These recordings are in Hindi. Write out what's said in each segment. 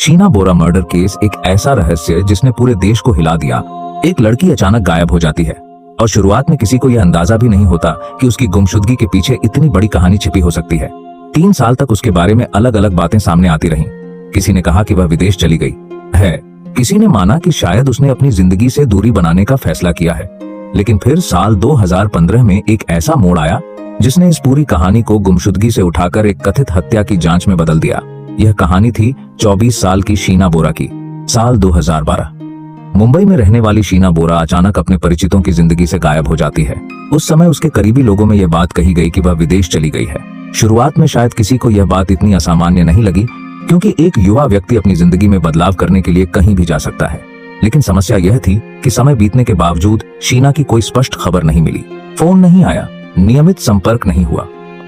शीना बोरा मर्डर केस एक ऐसा रहस्य जिसने पूरे देश को हिला दिया। एक लड़की अचानक गायब हो जाती है और शुरुआत में किसी को यह अंदाजा भी नहीं होता कि उसकी गुमशुदगी के पीछे इतनी बड़ी कहानी छिपी हो सकती है। 3 साल तक उसके बारे में अलग अलग बातें सामने आती रहीं। किसी ने कहा कि वह विदेश चली गई है, किसी ने माना कि शायद उसने अपनी जिंदगी से दूरी बनाने का फैसला किया है। लेकिन फिर साल 2015 में एक ऐसा मोड़ आया जिसने इस पूरी कहानी को गुमशुदगी से उठाकर एक कथित हत्या की जांच में बदल दिया। यह कहानी थी 24 साल की शीना बोरा की। साल 2012 मुंबई में रहने वाली शीना बोरा अचानक अपने परिचितों की जिंदगी से गायब हो जाती है। उस समय उसके करीबी लोगों में यह बात कही गई कि वह विदेश चली गई है। शुरुआत में शायद किसी को यह बात इतनी असामान्य नहीं लगी, क्योंकि एक युवा व्यक्ति अपनी जिंदगी में बदलाव करने के लिए कहीं भी जा सकता है। लेकिन समस्या यह थी कि समय बीतने के बावजूद शीना की कोई स्पष्ट खबर नहीं मिली। फोन नहीं आया, नियमित संपर्क नहीं हुआ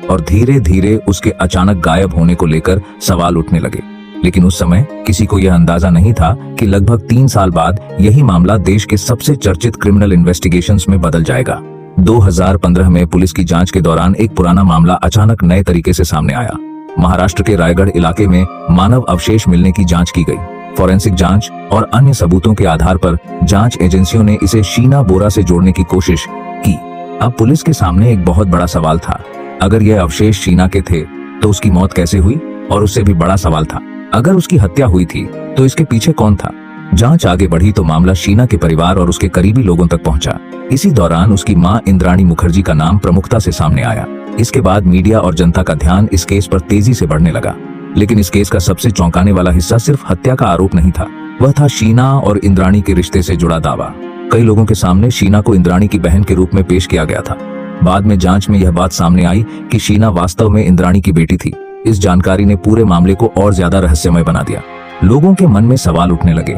और धीरे धीरे उसके अचानक गायब होने को लेकर सवाल उठने लगे। लेकिन उस समय किसी को यह अंदाजा नहीं था कि लगभग 3 साल बाद यही मामला देश के सबसे चर्चित क्रिमिनल इन्वेस्टिगेशंस में बदल जाएगा। 2015 में पुलिस की जांच के दौरान एक पुराना मामला अचानक नए तरीके से सामने आया। महाराष्ट्र के रायगढ़ इलाके में मानव अवशेष मिलने की जांच की गई। फॉरेंसिक जांच और अन्य सबूतों के आधार पर जांच एजेंसियों ने इसे शीना बोरा से जोड़ने की कोशिश की। अब पुलिस के सामने एक बहुत बड़ा सवाल था। अगर यह अवशेष शीना के थे तो उसकी मौत कैसे हुई? और उससे भी बड़ा सवाल था, अगर उसकी हत्या हुई थी तो इसके पीछे कौन था? जांच आगे बढ़ी तो मामला शीना के परिवार और उसके करीबी लोगों तक पहुंचा। इसी दौरान उसकी मां इंद्राणी मुखर्जी का नाम प्रमुखता से सामने आया। इसके बाद मीडिया और जनता का ध्यान इस केस पर तेजी से बढ़ने लगा। लेकिन इस केस का सबसे चौंकाने वाला हिस्सा सिर्फ हत्या का आरोप नहीं था, वह था शीना और इंद्राणी के रिश्ते से जुड़ा दावा। कई लोगों के सामने शीना को इंद्राणी की बहन के रूप में पेश किया गया था। बाद में जांच में यह बात सामने आई कि शीना वास्तव में इंद्राणी की बेटी थी। इस जानकारी ने पूरे मामले को और ज्यादा रहस्यमय बना दिया। लोगों के मन में सवाल उठने लगे,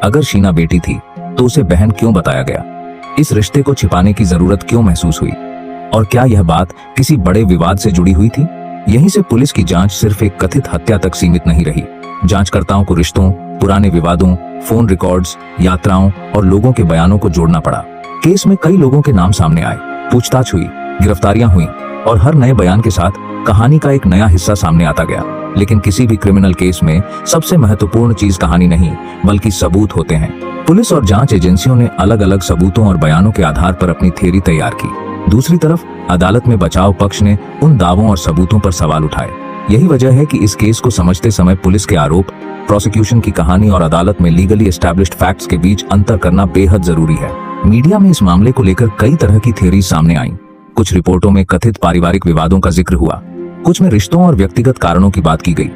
अगर शीना बेटी थी तो उसे बहन क्यों बताया गया? इस रिश्ते को छिपाने की जरूरत क्यों महसूस हुई? और क्या यह बात किसी बड़े विवाद से जुड़ी हुई थी? यहीं से पुलिस की जांच सिर्फ एक कथित हत्या तक सीमित नहीं रही। जांचकर्ताओं को रिश्तों, पुराने विवादों, फोन रिकॉर्ड्स, यात्राओं और लोगों के बयानों को जोड़ना पड़ा। केस में कई लोगों के नाम सामने आए, पूछताछ हुई, गिरफ्तारियां हुई और हर नए बयान के साथ कहानी का एक नया हिस्सा सामने आता गया। लेकिन किसी भी क्रिमिनल केस में सबसे महत्वपूर्ण चीज कहानी नहीं बल्कि सबूत होते हैं। पुलिस और जांच एजेंसियों ने अलग अलग सबूतों और बयानों के आधार पर अपनी थ्योरी तैयार की। दूसरी तरफ अदालत में बचाव पक्ष ने उन दावों और सबूतों पर सवाल उठाए। यही वजह है कि इस केस को समझते समय पुलिस के आरोप, प्रोसिक्यूशन की कहानी और अदालत में लीगली एस्टैब्लिश्ड फैक्ट्स के बीच अंतर करना बेहद जरूरी है। मीडिया में इस मामले को लेकर कई तरह की थ्योरी सामने आईं। कुछ रिपोर्टों में कथित पारिवारिक विवादों का जिक्र हुआ, कुछ में रिश्तों और व्यक्तिगत कारणों की बात की गई।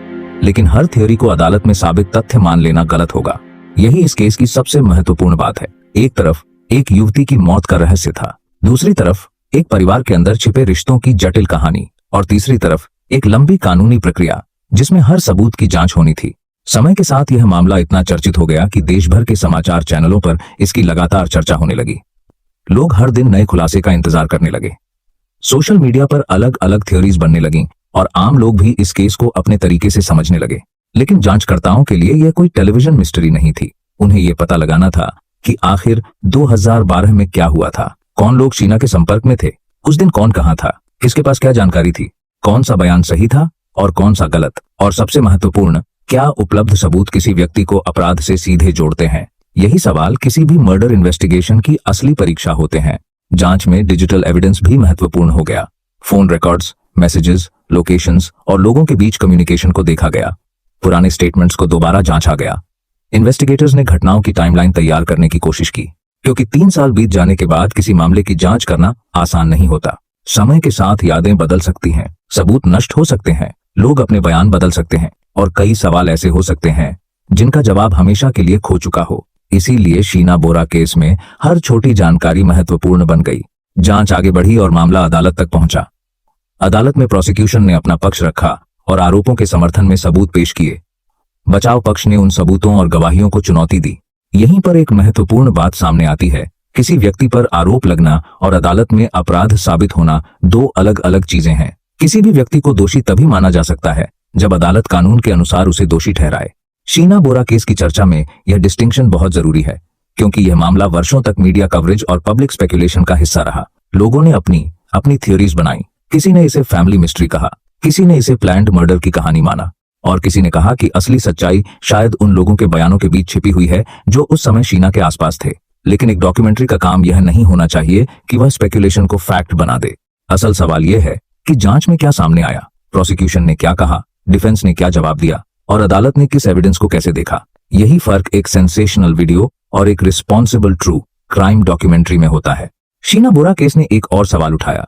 लेकिन हर थ्योरी को अदालत में साबित तथ्य मान लेना गलत होगा। यही इस केस की सबसे महत्वपूर्ण बात है। एक तरफ एक युवती की मौत का रहस्य था, दूसरी तरफ एक परिवार के अंदर छिपे रिश्तों की जटिल कहानी और तीसरी तरफ एक लंबी कानूनी प्रक्रिया जिसमें हर सबूत की जांच होनी थी। समय के साथ यह मामला इतना चर्चित हो गया कि देश भर के समाचार चैनलों पर इसकी लगातार चर्चा होने लगी। लोग हर दिन नए खुलासे का इंतजार करने लगे। सोशल मीडिया पर अलग अलग थ्योरीज बनने लगीं और आम लोग भी इस केस को अपने तरीके से समझने लगे। लेकिन जांचकर्ताओं के लिए यह कोई टेलीविजन मिस्ट्री नहीं थी। उन्हें यह पता लगाना था कि आखिर 2012 में क्या हुआ था, कौन लोग शीना के संपर्क में थे, उस दिन कौन कहां था, किसके पास क्या जानकारी थी, कौन सा बयान सही था और कौन सा गलत, और सबसे महत्वपूर्ण, क्या उपलब्ध सबूत किसी व्यक्ति को अपराध से सीधे जोड़ते हैं। यही सवाल किसी भी मर्डर इन्वेस्टिगेशन की असली परीक्षा होते हैं। जांच में डिजिटल एविडेंस भी महत्वपूर्ण हो गया। फोन रिकॉर्ड्स, मैसेजेस, लोकेशंस और लोगों के बीच कम्युनिकेशन को देखा गया। पुराने स्टेटमेंट्स को दोबारा जांचा गया। इन्वेस्टिगेटर्स ने घटनाओं की टाइमलाइन तैयार करने की कोशिश की, क्योंकि 3 साल बीत जाने के बाद किसी मामले की जांच करना आसान नहीं होता। समय के साथ यादें बदल सकती हैं, सबूत नष्ट हो सकते हैं, लोग अपने बयान बदल सकते हैं और कई सवाल ऐसे हो सकते हैं जिनका जवाब हमेशा के लिए खो चुका हो। इसीलिए शीना बोरा केस में हर छोटी जानकारी महत्वपूर्ण बन गई। जांच आगे बढ़ी और मामला अदालत तक पहुंचा। अदालत में प्रोसिक्यूशन ने अपना पक्ष रखा और आरोपों के समर्थन में सबूत पेश किए। बचाव पक्ष ने उन सबूतों और गवाहियों को चुनौती दी। यहीं पर एक महत्वपूर्ण बात सामने आती है। किसी व्यक्ति पर आरोप लगना और अदालत में अपराध साबित होना 2 अलग अलग चीजें हैं। किसी भी व्यक्ति को दोषी तभी माना जा सकता है जब अदालत कानून के अनुसार उसे दोषी ठहराए। शीना बोरा केस की चर्चा में यह डिस्टिंक्शन बहुत जरूरी है, क्योंकि यह मामला वर्षों तक मीडिया कवरेज और पब्लिक स्पेकुलेशन का हिस्सा रहा। लोगों ने अपनी थ्योरीज बनाई। किसी ने इसे फैमिली मिस्ट्री कहा, किसी ने इसे प्लान्ड मर्डर की कहानी माना, और किसी ने कहा कि असली सच्चाई शायद उन लोगों के बयानों के बीच छिपी हुई है जो उस समय शीना के आसपास थे। लेकिन एक डॉक्यूमेंट्री का काम यह नहीं होना चाहिए कि वह स्पेकुलेशन को फैक्ट बना दे। असल सवाल यह है कि जांच में क्या सामने आया, प्रोसिक्यूशन ने क्या कहा, डिफेंस ने क्या जवाब दिया और अदालत ने किस एविडेंस को कैसे देखा। यही फर्क एक सेंसेशनल वीडियो और एक रिस्पॉन्सिबल ट्रू क्राइम डॉक्यूमेंट्री में होता है। शीना बोरा केस ने एक और सवाल उठाया,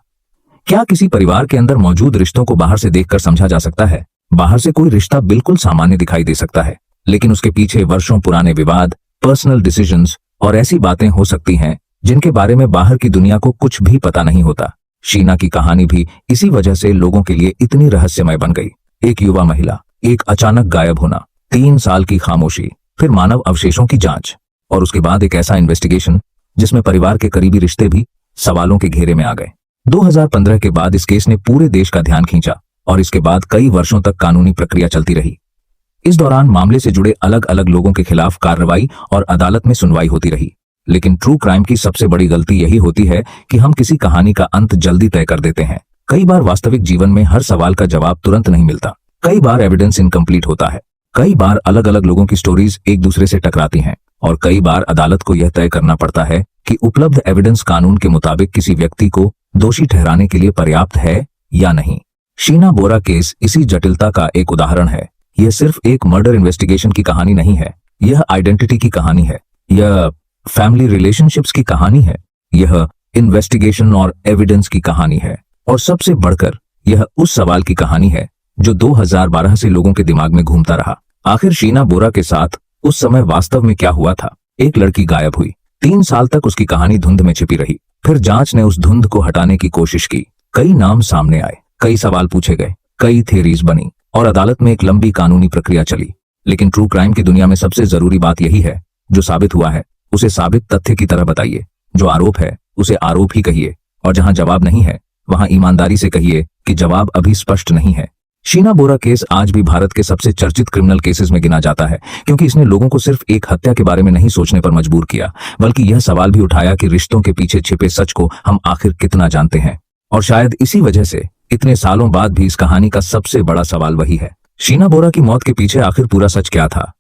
क्या किसी परिवार के अंदर मौजूद रिश्तों को बाहर से देखकर समझा जा सकता है? बाहर से कोई रिश्ता बिल्कुल सामान्य दिखाई दे सकता है, लेकिन उसके पीछे वर्षों पुराने विवाद, पर्सनल डिसीजंस और ऐसी बातें हो सकती हैं जिनके बारे में बाहर की दुनिया को कुछ भी पता नहीं होता। शीना की कहानी भी इसी वजह से लोगों के लिए इतनी रहस्यमय बन गई। एक युवा महिला, एक अचानक गायब होना, 3 साल की खामोशी, फिर मानव अवशेषों की जांच और उसके बाद एक ऐसा इन्वेस्टिगेशन जिसमें परिवार के करीबी रिश्ते भी सवालों के घेरे में आ गए। 2015 के बाद इस केस ने पूरे देश का ध्यान खींचा और इसके बाद कई वर्षों तक कानूनी प्रक्रिया चलती रही। इस दौरान मामले से जुड़े अलग अलग लोगों के खिलाफ कार्रवाई और अदालत में सुनवाई होती रही। लेकिन ट्रू क्राइम की सबसे बड़ी गलती यही होती है कि हम किसी कहानी का अंत जल्दी तय कर देते हैं। कई बार वास्तविक जीवन में हर सवाल का जवाब तुरंत नहीं मिलता, कई बार एविडेंस इनकम्प्लीट होता है, कई बार अलग अलग लोगों की स्टोरीज एक दूसरे से टकराती हैं और कई बार अदालत को यह तय करना पड़ता है कि उपलब्ध एविडेंस कानून के मुताबिक किसी व्यक्ति को दोषी ठहराने के लिए पर्याप्त है या नहीं। शीना बोरा केस इसी जटिलता का एक उदाहरण है। यह सिर्फ एक मर्डर इन्वेस्टिगेशन की कहानी नहीं है, यह आइडेंटिटी की कहानी है, यह फैमिली रिलेशनशिप्स की कहानी है, यह इन्वेस्टिगेशन और एविडेंस की कहानी है और सबसे बढ़कर यह उस सवाल की कहानी है जो 2012 से लोगों के दिमाग में घूमता रहा। आखिर शीना बोरा के साथ उस समय वास्तव में क्या हुआ था? एक लड़की गायब हुई, 3 साल तक उसकी कहानी धुंध में छिपी रही। फिर जांच ने उस धुंध को हटाने की कोशिश की, कई नाम सामने आए, कई सवाल पूछे गए, कई थ्योरीज बनी और अदालत में एक लंबी कानूनी प्रक्रिया चली। लेकिन ट्रू क्राइम की दुनिया में सबसे जरूरी बात यही है, जो साबित हुआ है उसे साबित तथ्य की तरह बताइए, जो आरोप है उसे आरोप ही कहिए और जहां जवाब नहीं है वहां ईमानदारी से कहिए कि जवाब अभी स्पष्ट नहीं है। शीना बोरा केस आज भी भारत के सबसे चर्चित क्रिमिनल केसेस में गिना जाता है, क्योंकि इसने लोगों को सिर्फ एक हत्या के बारे में नहीं सोचने पर मजबूर किया, बल्कि यह सवाल भी उठाया कि रिश्तों के पीछे छिपे सच को हम आखिर कितना जानते हैं। और शायद इसी वजह से इतने सालों बाद भी इस कहानी का सबसे बड़ा सवाल वही है, शीना बोरा की मौत के पीछे आखिर पूरा सच क्या था?